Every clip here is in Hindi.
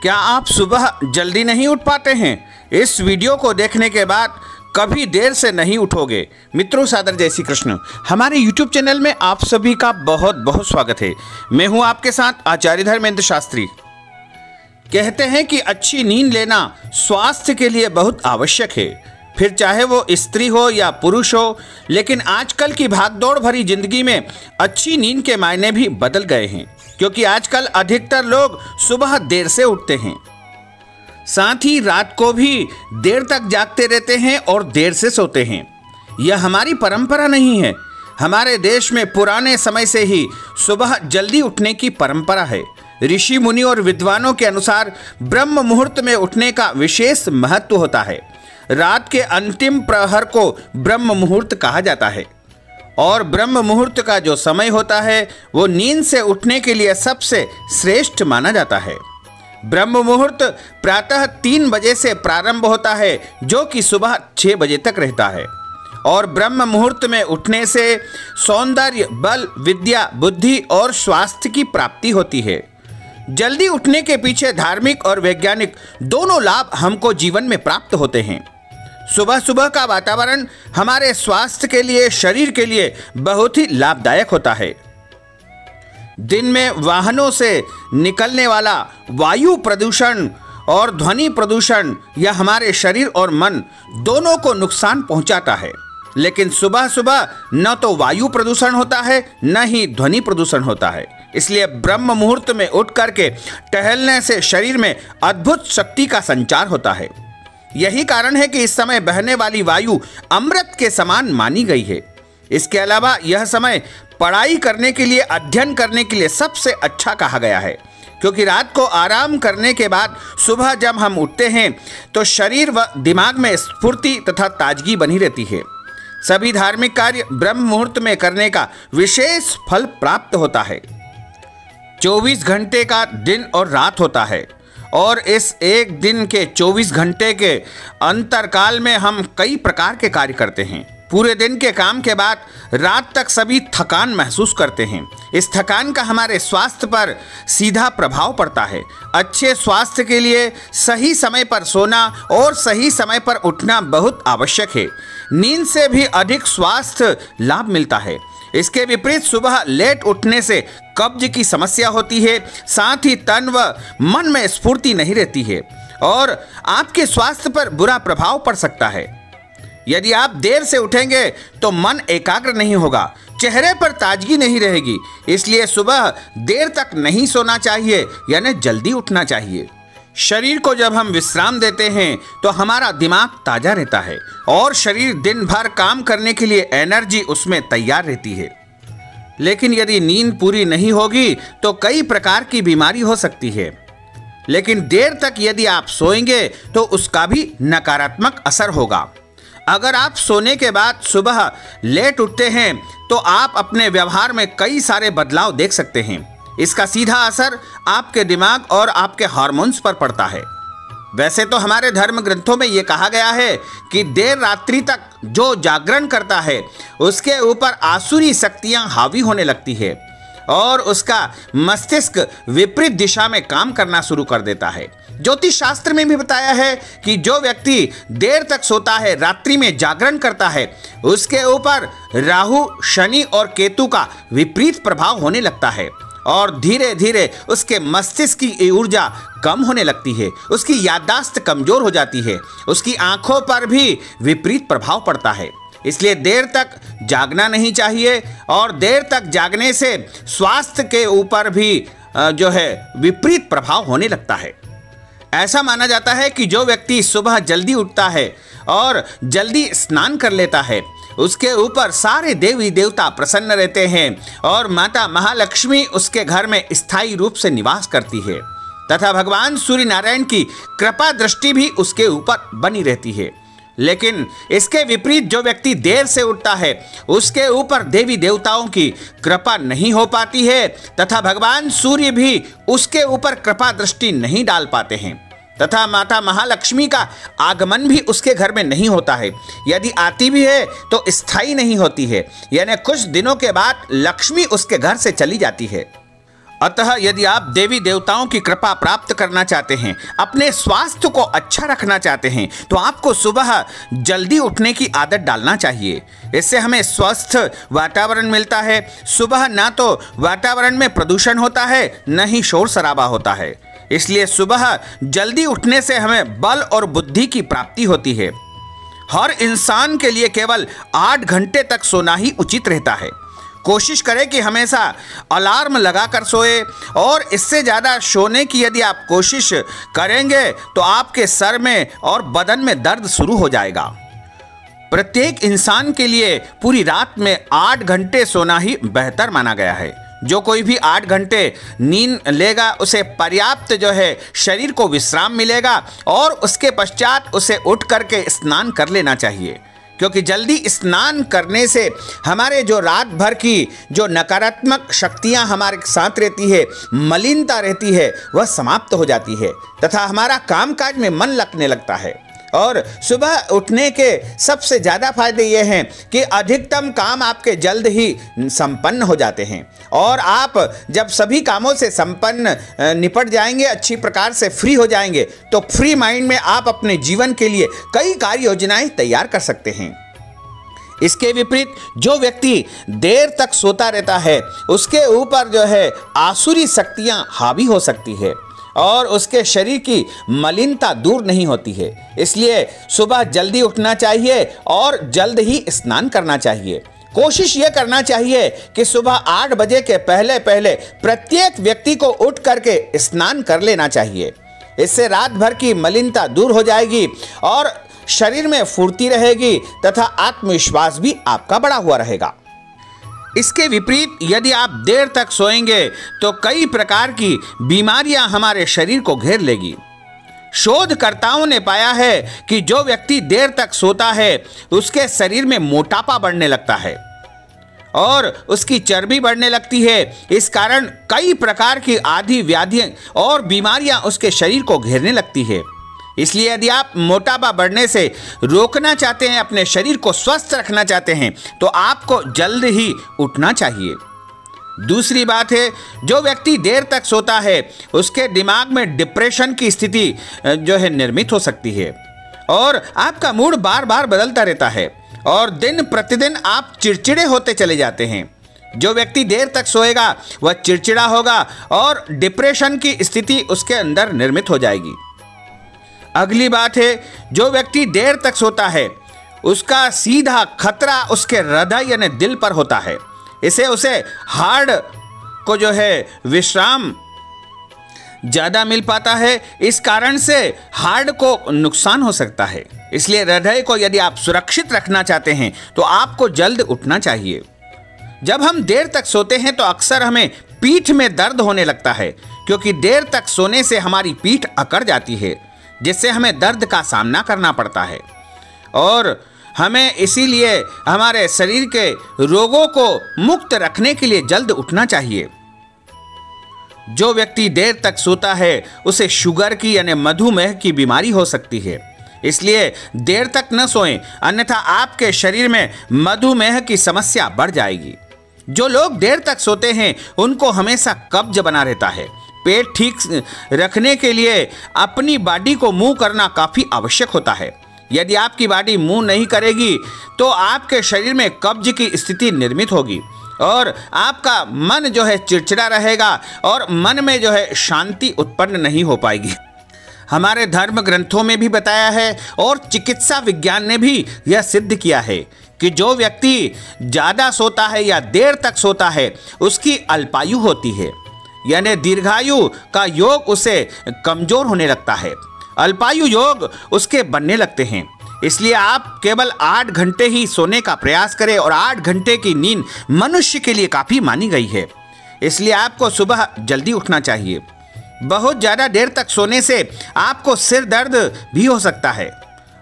क्या आप सुबह जल्दी नहीं उठ पाते हैं? इस वीडियो को देखने के बाद कभी देर से नहीं उठोगे। मित्रों, सादर जय श्री कृष्ण। हमारे YouTube चैनल में आप सभी का बहुत बहुत स्वागत है। मैं हूं आपके साथ आचार्य धर्मेंद्र शास्त्री। कहते हैं कि अच्छी नींद लेना स्वास्थ्य के लिए बहुत आवश्यक है, फिर चाहे वो स्त्री हो या पुरुष हो। लेकिन आजकल की भागदौड़ भरी जिंदगी में अच्छी नींद के मायने भी बदल गए हैं, क्योंकि आजकल अधिकतर लोग सुबह देर से उठते हैं, साथ ही रात को भी देर तक जागते रहते हैं और देर से सोते हैं। यह हमारी परंपरा नहीं है। हमारे देश में पुराने समय से ही सुबह जल्दी उठने की परंपरा है। ऋषि मुनि और विद्वानों के अनुसार ब्रह्म मुहूर्त में उठने का विशेष महत्व होता है। रात के अंतिम प्रहर को ब्रह्म मुहूर्त कहा जाता है और ब्रह्म मुहूर्त का जो समय होता है वो नींद से उठने के लिए सबसे श्रेष्ठ माना जाता है। ब्रह्म मुहूर्त प्रातः 3 बजे से प्रारंभ होता है, जो कि सुबह 6 बजे तक रहता है। और ब्रह्म मुहूर्त में उठने से सौंदर्य, बल, विद्या, बुद्धि और स्वास्थ्य की प्राप्ति होती है। जल्दी उठने के पीछे धार्मिक और वैज्ञानिक दोनों लाभ हमको जीवन में प्राप्त होते हैं। सुबह सुबह का वातावरण हमारे स्वास्थ्य के लिए, शरीर के लिए बहुत ही लाभदायक होता है। दिन में वाहनों से निकलने वाला वायु प्रदूषण और ध्वनि प्रदूषण यह हमारे शरीर और मन दोनों को नुकसान पहुंचाता है। लेकिन सुबह सुबह न तो वायु प्रदूषण होता है, न ही ध्वनि प्रदूषण होता है। इसलिए ब्रह्म मुहूर्त में उठ करके टहलने से शरीर में अद्भुत शक्ति का संचार होता है। यही कारण है कि इस समय बहने वाली वायु अमृत के समान मानी गई है। इसके अलावा यह समय पढ़ाई करने के लिए, अध्ययन करने के लिए सबसे अच्छा कहा गया है, क्योंकि रात को आराम करने के बाद सुबह जब हम उठते हैं तो शरीर व दिमाग में स्फूर्ति तथा ताजगी बनी रहती है। सभी धार्मिक कार्य ब्रह्म मुहूर्त में करने का विशेष फल प्राप्त होता है। 24 घंटे का दिन और रात होता है और इस एक दिन के 24 घंटे के अंतरकाल में हम कई प्रकार के कार्य करते हैं। पूरे दिन के काम के बाद रात तक सभी थकान महसूस करते हैं। इस थकान का हमारे स्वास्थ्य पर सीधा प्रभाव पड़ता है। अच्छे स्वास्थ्य के लिए सही समय पर सोना और सही समय पर उठना बहुत आवश्यक है। नींद से भी अधिक स्वास्थ्य लाभ मिलता है। इसके विपरीत सुबह लेट उठने से कब्ज की समस्या होती है, साथ ही तन व मन में स्फूर्ति नहीं रहती है और आपके स्वास्थ्य पर बुरा प्रभाव पड़ सकता है। यदि आप देर से उठेंगे तो मन एकाग्र नहीं होगा, चेहरे पर ताजगी नहीं रहेगी। इसलिए सुबह देर तक नहीं सोना चाहिए, यानी जल्दी उठना चाहिए। शरीर को जब हम विश्राम देते हैं तो हमारा दिमाग ताजा रहता है और शरीर दिन भर काम करने के लिए एनर्जी उसमें तैयार रहती है। लेकिन यदि नींद पूरी नहीं होगी तो कई प्रकार की बीमारी हो सकती है। लेकिन देर तक यदि आप सोएंगे तो उसका भी नकारात्मक असर होगा। अगर आप सोने के बाद सुबह लेट उठते हैं तो आप अपने व्यवहार में कई सारे बदलाव देख सकते हैं। इसका सीधा असर आपके दिमाग और आपके हार्मोन्स पर पड़ता है। वैसे तो हमारे धर्म ग्रंथों में यह कहा गया है कि देर रात्रि तक जो जागरण करता है उसके ऊपर आसुरी शक्तियां हावी होने लगती है और उसका मस्तिष्क विपरीत दिशा में काम करना शुरू कर देता है। ज्योतिष शास्त्र में भी बताया है कि जो व्यक्ति देर तक सोता है, रात्रि में जागरण करता है, उसके ऊपर राहु, शनि और केतु का विपरीत प्रभाव होने लगता है और धीरे धीरे उसके मस्तिष्क की ऊर्जा कम होने लगती है, उसकी याददाश्त कमजोर हो जाती है, उसकी आंखों पर भी विपरीत प्रभाव पड़ता है। इसलिए देर तक जागना नहीं चाहिए और देर तक जागने से स्वास्थ्य के ऊपर भी विपरीत प्रभाव होने लगता है। ऐसा माना जाता है कि जो व्यक्ति सुबह जल्दी उठता है और जल्दी स्नान कर लेता है, उसके ऊपर सारे देवी देवता प्रसन्न रहते हैं और माता महालक्ष्मी उसके घर में स्थायी रूप से निवास करती है तथा भगवान सूर्य नारायण की कृपा दृष्टि भी उसके ऊपर बनी रहती है। लेकिन इसके विपरीत जो व्यक्ति देर से उठता है उसके ऊपर देवी देवताओं की कृपा नहीं हो पाती है तथा भगवान सूर्य भी उसके ऊपर कृपा दृष्टि नहीं डाल पाते हैं तथा माता महालक्ष्मी का आगमन भी उसके घर में नहीं होता है। यदि आती भी है तो स्थायी नहीं होती है, यानी कुछ दिनों के बाद लक्ष्मी उसके घर से चली जाती है। अतः यदि आप देवी देवताओं की कृपा प्राप्त करना चाहते हैं, अपने स्वास्थ्य को अच्छा रखना चाहते हैं, तो आपको सुबह जल्दी उठने की आदत डालना चाहिए। इससे हमें स्वस्थ वातावरण मिलता है। सुबह ना तो वातावरण में प्रदूषण होता है, न ही शोर शराबा होता है। इसलिए सुबह जल्दी उठने से हमें बल और बुद्धि की प्राप्ति होती है। हर इंसान के लिए केवल 8 घंटे तक सोना ही उचित रहता है। कोशिश करें कि हमेशा अलार्म लगाकर सोए, और इससे ज़्यादा सोने की यदि आप कोशिश करेंगे तो आपके सर में और बदन में दर्द शुरू हो जाएगा। प्रत्येक इंसान के लिए पूरी रात में 8 घंटे सोना ही बेहतर माना गया है। जो कोई भी 8 घंटे नींद लेगा उसे पर्याप्त शरीर को विश्राम मिलेगा, और उसके पश्चात उसे उठ करके स्नान कर लेना चाहिए, क्योंकि जल्दी स्नान करने से हमारे जो रात भर की जो नकारात्मक शक्तियां हमारे साथ रहती है, मलिनता रहती है, वह समाप्त हो जाती है तथा हमारा कामकाज में मन लगने लगता है। और सुबह उठने के सबसे ज़्यादा फायदे ये हैं कि अधिकतम काम आपके जल्द ही संपन्न हो जाते हैं, और आप जब सभी कामों से संपन्न निपट जाएंगे, अच्छी प्रकार से फ्री हो जाएंगे, तो फ्री माइंड में आप अपने जीवन के लिए कई कार्य योजनाएं तैयार कर सकते हैं। इसके विपरीत जो व्यक्ति देर तक सोता रहता है, उसके ऊपर आसुरी शक्तियां हावी हो सकती है, और उसके शरीर की मलिनता दूर नहीं होती है। इसलिए सुबह जल्दी उठना चाहिए और जल्द ही स्नान करना चाहिए। कोशिश ये करना चाहिए कि सुबह 8 बजे के पहले पहले प्रत्येक व्यक्ति को उठ करके स्नान कर लेना चाहिए। इससे रात भर की मलिनता दूर हो जाएगी और शरीर में फुर्ती रहेगी तथा आत्मविश्वास भी आपका बढ़ा हुआ रहेगा। इसके विपरीत यदि आप देर तक सोएंगे तो कई प्रकार की बीमारियां हमारे शरीर को घेर लेगी। शोधकर्ताओं ने पाया है कि जो व्यक्ति देर तक सोता है उसके शरीर में मोटापा बढ़ने लगता है और उसकी चर्बी बढ़ने लगती है। इस कारण कई प्रकार की आदि व्याधियां और बीमारियां उसके शरीर को घेरने लगती है। इसलिए यदि आप मोटापा बढ़ने से रोकना चाहते हैं, अपने शरीर को स्वस्थ रखना चाहते हैं, तो आपको जल्द ही उठना चाहिए। दूसरी बात है, जो व्यक्ति देर तक सोता है उसके दिमाग में डिप्रेशन की स्थिति निर्मित हो सकती है और आपका मूड बार बार बदलता रहता है और दिन प्रतिदिन आप चिड़चिड़े होते चले जाते हैं। जो व्यक्ति देर तक सोएगा वह चिड़चिड़ा होगा और डिप्रेशन की स्थिति उसके अंदर निर्मित हो जाएगी। अगली बात है, जो व्यक्ति देर तक सोता है उसका सीधा खतरा उसके हृदय यानी दिल पर होता है। इसे उसे हार्ट को विश्राम ज़्यादा मिल पाता है, इस कारण से हार्ट को नुकसान हो सकता है। इसलिए हृदय को यदि आप सुरक्षित रखना चाहते हैं तो आपको जल्द उठना चाहिए। जब हम देर तक सोते हैं तो अक्सर हमें पीठ में दर्द होने लगता है, क्योंकि देर तक सोने से हमारी पीठ अकड़ जाती है, जिससे हमें दर्द का सामना करना पड़ता है और हमें इसीलिए हमारे शरीर के रोगों को मुक्त रखने के लिए जल्द उठना चाहिए। जो व्यक्ति देर तक सोता है उसे शुगर की यानी मधुमेह की बीमारी हो सकती है। इसलिए देर तक न सोएं, अन्यथा आपके शरीर में मधुमेह की समस्या बढ़ जाएगी। जो लोग देर तक सोते हैं उनको हमेशा कब्ज बना रहता है। पेट ठीक रखने के लिए अपनी बॉडी को मूव करना काफ़ी आवश्यक होता है। यदि आपकी बॉडी मूव नहीं करेगी तो आपके शरीर में कब्ज की स्थिति निर्मित होगी और आपका मन चिड़चिड़ा रहेगा और मन में शांति उत्पन्न नहीं हो पाएगी। हमारे धर्म ग्रंथों में भी बताया है और चिकित्सा विज्ञान ने भी यह सिद्ध किया है कि जो व्यक्ति ज़्यादा सोता है या देर तक सोता है उसकी अल्पायु होती है, यानी दीर्घायु का योग उसे कमजोर होने लगता है, अल्पायु योग उसके बनने लगते हैं। इसलिए आप केवल 8 घंटे ही सोने का प्रयास करें और 8 घंटे की नींद मनुष्य के लिए काफ़ी मानी गई है। इसलिए आपको सुबह जल्दी उठना चाहिए। बहुत ज़्यादा देर तक सोने से आपको सिर दर्द भी हो सकता है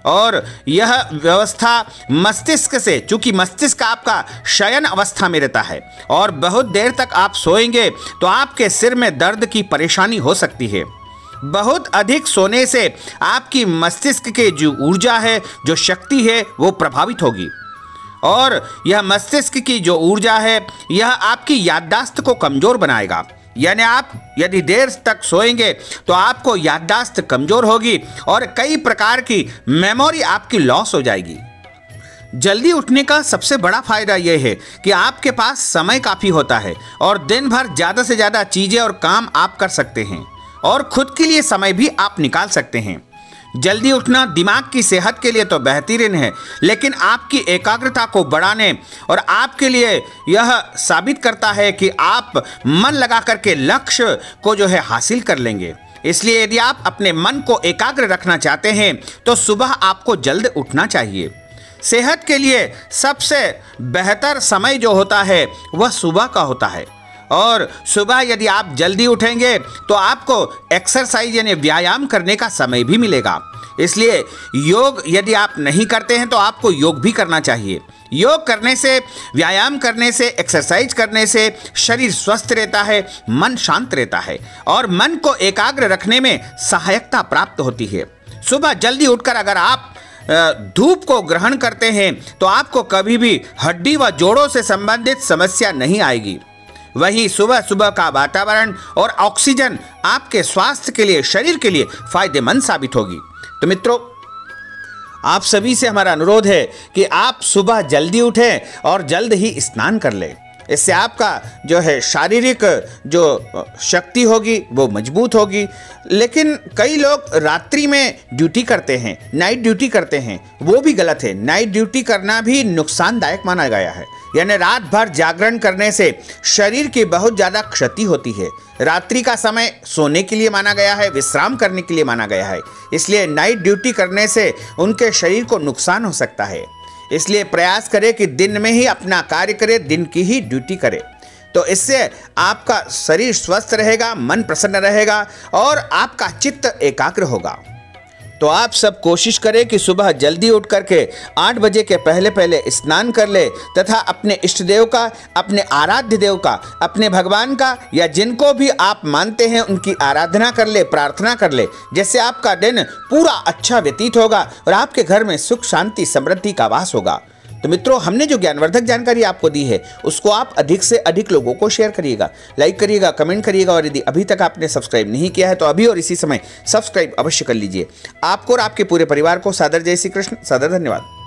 और यह व्यवस्था मस्तिष्क से, चूंकि मस्तिष्क आपका शयन अवस्था में रहता है और बहुत देर तक आप सोएंगे तो आपके सिर में दर्द की परेशानी हो सकती है। बहुत अधिक सोने से आपकी मस्तिष्क के जो ऊर्जा है, जो शक्ति है, वो प्रभावित होगी और यह मस्तिष्क की जो ऊर्जा है यह आपकी याददाश्त को कमज़ोर बनाएगा यानी आप यदि देर तक सोएंगे तो आपको याददाश्त कमजोर होगी और कई प्रकार की मेमोरी आपकी लॉस हो जाएगी। जल्दी उठने का सबसे बड़ा फायदा यह है कि आपके पास समय काफ़ी होता है और दिन भर ज़्यादा से ज़्यादा चीज़ें और काम आप कर सकते हैं और खुद के लिए समय भी आप निकाल सकते हैं। जल्दी उठना दिमाग की सेहत के लिए तो बेहतरीन है, लेकिन आपकी एकाग्रता को बढ़ाने और आपके लिए यह साबित करता है कि आप मन लगा करके लक्ष्य को जो है हासिल कर लेंगे। इसलिए यदि आप अपने मन को एकाग्र रखना चाहते हैं तो सुबह आपको जल्द उठना चाहिए। सेहत के लिए सबसे बेहतर समय जो होता है वह सुबह का होता है और सुबह यदि आप जल्दी उठेंगे तो आपको एक्सरसाइज यानी व्यायाम करने का समय भी मिलेगा। इसलिए योग यदि आप नहीं करते हैं तो आपको योग भी करना चाहिए। योग करने से, व्यायाम करने से, एक्सरसाइज करने से शरीर स्वस्थ रहता है, मन शांत रहता है और मन को एकाग्र रखने में सहायता प्राप्त होती है। सुबह जल्दी उठकर अगर आप धूप को ग्रहण करते हैं तो आपको कभी भी हड्डी व जोड़ों से संबंधित समस्या नहीं आएगी। वहीं सुबह सुबह का वातावरण और ऑक्सीजन आपके स्वास्थ्य के लिए, शरीर के लिए फायदेमंद साबित होगी। तो मित्रों, आप सभी से हमारा अनुरोध है कि आप सुबह जल्दी उठें और जल्द ही स्नान कर लें। इससे आपका जो है शारीरिक जो शक्ति होगी वो मजबूत होगी। लेकिन कई लोग रात्रि में ड्यूटी करते हैं, नाइट ड्यूटी करते हैं, वो भी गलत है। नाइट ड्यूटी करना भी नुकसानदायक माना गया है, यानी रात भर जागरण करने से शरीर की बहुत ज़्यादा क्षति होती है। रात्रि का समय सोने के लिए माना गया है, विश्राम करने के लिए माना गया है। इसलिए नाइट ड्यूटी करने से उनके शरीर को नुकसान हो सकता है। इसलिए प्रयास करें कि दिन में ही अपना कार्य करें, दिन की ही ड्यूटी करें। तो इससे आपका शरीर स्वस्थ रहेगा, मन प्रसन्न रहेगा और आपका चित्त एकाग्र होगा। तो आप सब कोशिश करें कि सुबह जल्दी उठ करके 8 बजे के पहले पहले स्नान कर ले तथा अपने इष्ट देव का, अपने आराध्य देव का, अपने भगवान का या जिनको भी आप मानते हैं उनकी आराधना कर ले, प्रार्थना कर ले, जिससे आपका दिन पूरा अच्छा व्यतीत होगा और आपके घर में सुख, शांति, समृद्धि का वास होगा। तो मित्रों, हमने जो ज्ञानवर्धक जानकारी आपको दी है उसको आप अधिक से अधिक लोगों को शेयर करिएगा, लाइक करिएगा, कमेंट करिएगा और यदि अभी तक आपने सब्सक्राइब नहीं किया है तो अभी और इसी समय सब्सक्राइब अवश्य कर लीजिए। आपको और आपके पूरे परिवार को सादर जय श्री कृष्ण, सादर धन्यवाद।